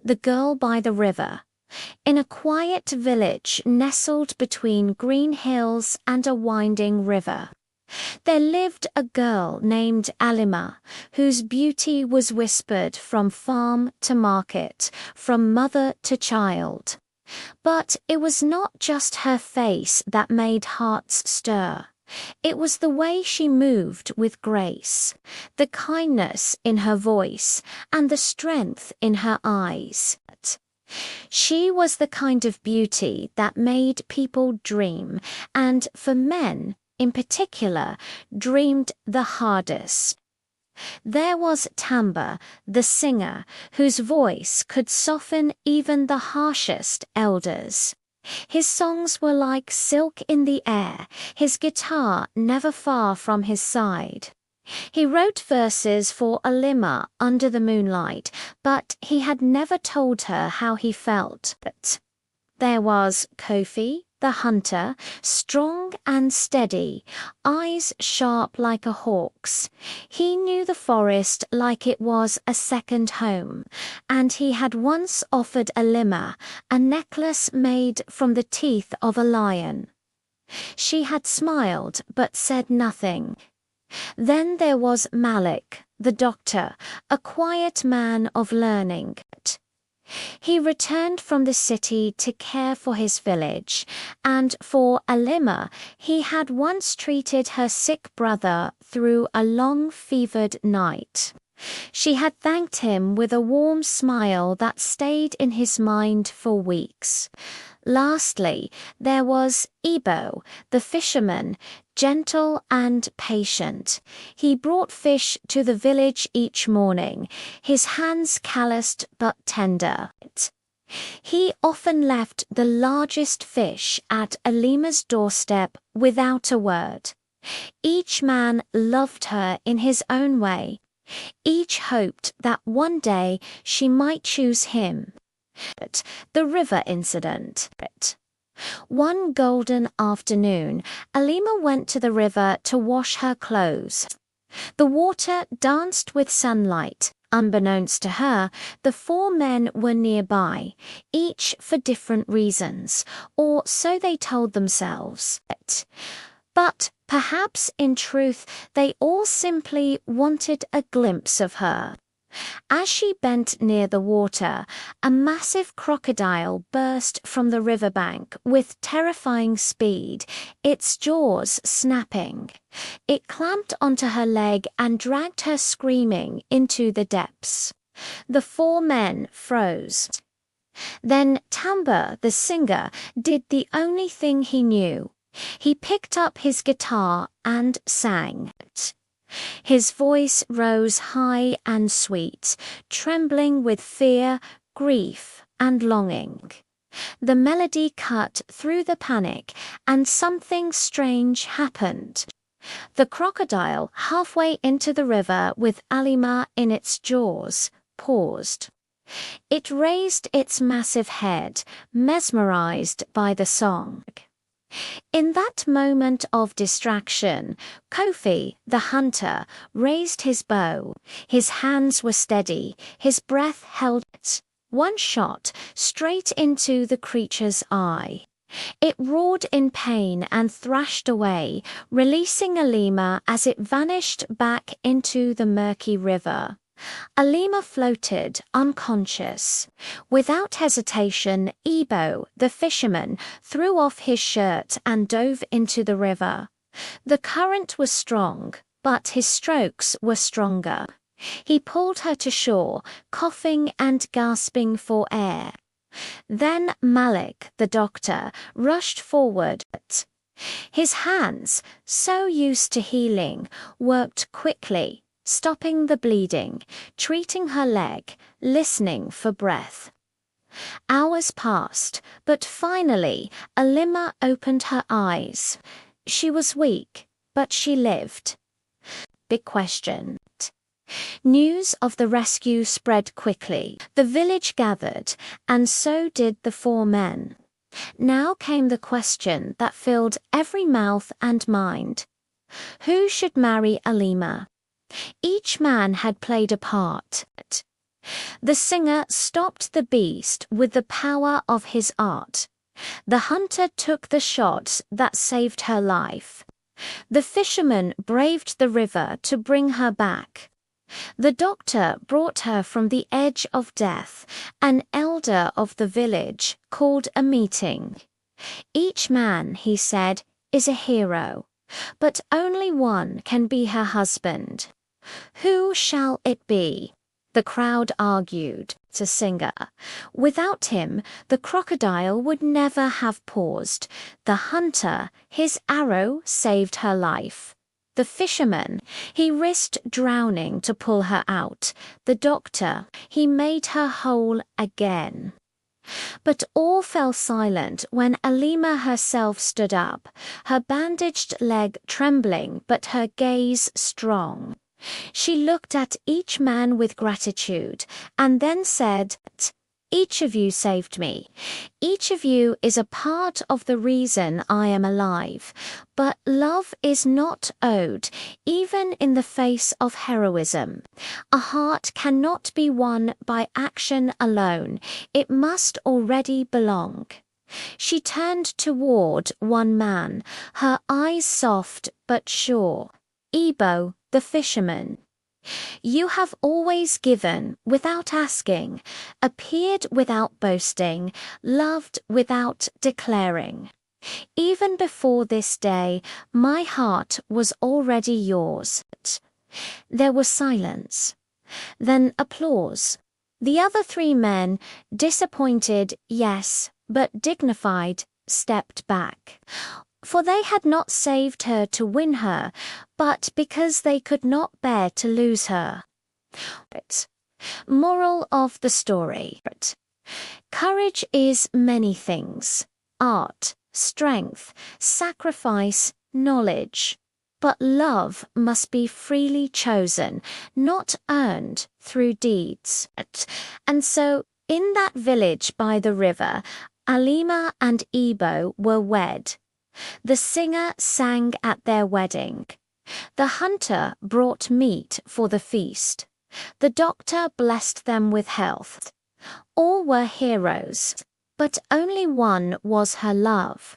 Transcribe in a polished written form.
The Girl by the River. In a quiet village nestled between green hills and a winding river, there lived a girl named Alima, whose beauty was whispered from farm to market, from mother to child. But it was not just her face that made hearts stir. It was the way she moved with grace, the kindness in her voice, and the strength in her eyes. She was the kind of beauty that made people dream, and for men, in particular, dreamed the hardest. There was Tamba, the singer, whose voice could soften even the harshest elders. His songs were like silk in the air, his guitar never far from his side. He wrote verses for Alima under the moonlight, but he had never told her how he felt. But there was Kofi, the hunter, strong and steady, eyes sharp like a hawk's. He knew the forest like it was a second home, and he had once offered Alima a necklace made from the teeth of a lion. She had smiled but said nothing. Then there was Malik, the doctor, a quiet man of learning. He returned from the city to care for his village, and for Alima he had once treated her sick brother through a long fevered night. She had thanked him with a warm smile that stayed in his mind for weeks. Lastly, there was Ebo, the fisherman, gentle and patient. He brought fish to the village each morning, his hands calloused but tender. He often left the largest fish at Alima's doorstep without a word. Each man loved her in his own way. Each hoped that one day she might choose him. The river incident. One golden afternoon, Alima went to the river to wash her clothes. The water danced with sunlight. Unbeknownst to her, the four men were nearby, each for different reasons, or so they told themselves. But perhaps in truth they all simply wanted a glimpse of her. As she bent near the water, a massive crocodile burst from the riverbank with terrifying speed, its jaws snapping. It clamped onto her leg and dragged her screaming into the depths. The four men froze. Then Tamba, the singer, did the only thing he knew. He picked up his guitar and sang. His voice rose high and sweet, trembling with fear, grief, and longing. The melody cut through the panic, and something strange happened. The crocodile, halfway into the river with Alima in its jaws, paused. It raised its massive head, mesmerized by the song. In that moment of distraction, Kofi, the hunter, raised his bow. His hands were steady, his breath held. One shot straight into the creature's eye. It roared in pain and thrashed away, releasing Alima as it vanished back into the murky river. Alima floated, unconscious. Without hesitation, Ebo, the fisherman, threw off his shirt and dove into the river. The current was strong, but his strokes were stronger. He pulled her to shore, coughing and gasping for air. Then Malik, the doctor, rushed forward. His hands, so used to healing, worked quickly, stopping the bleeding, treating her leg, listening for breath. Hours passed, but finally Alima opened her eyes. She was weak, but she lived. Big question. News of the rescue spread quickly. The village gathered, and so did the four men. Now came the question that filled every mouth and mind. Who should marry Alima? Each man had played a part. The singer stopped the beast with the power of his art. The hunter took the shot that saved her life. The fisherman braved the river to bring her back. The doctor brought her from the edge of death. An elder of the village called a meeting. Each man, he said, is a hero, but only one can be her husband. Who shall it be? The crowd argued. The singer. Without him, the crocodile would never have paused. The hunter, his arrow saved her life. The fisherman, he risked drowning to pull her out. The doctor, he made her whole again. But all fell silent when Alima herself stood up, her bandaged leg trembling but her gaze strong. She looked at each man with gratitude and then said, "Each of you saved me. Each of you is a part of the reason I am alive. But love is not owed, even in the face of heroism. A heart cannot be won by action alone. It must already belong." She turned toward one man, her eyes soft but sure. Ebo, the fisherman. "You have always given without asking, appeared without boasting, loved without declaring. Even before this day, my heart was already yours." There was silence. Then applause. The other three men, disappointed, yes, but dignified, stepped back. For they had not saved her to win her, but because they could not bear to lose her. Moral of the story. Courage is many things: art, strength, sacrifice, knowledge. But love must be freely chosen, not earned through deeds. And so, in that village by the river, Alima and Ebo were wed. The singer sang at their wedding. The hunter brought meat for the feast. The doctor blessed them with health. All were heroes, but only one was her love.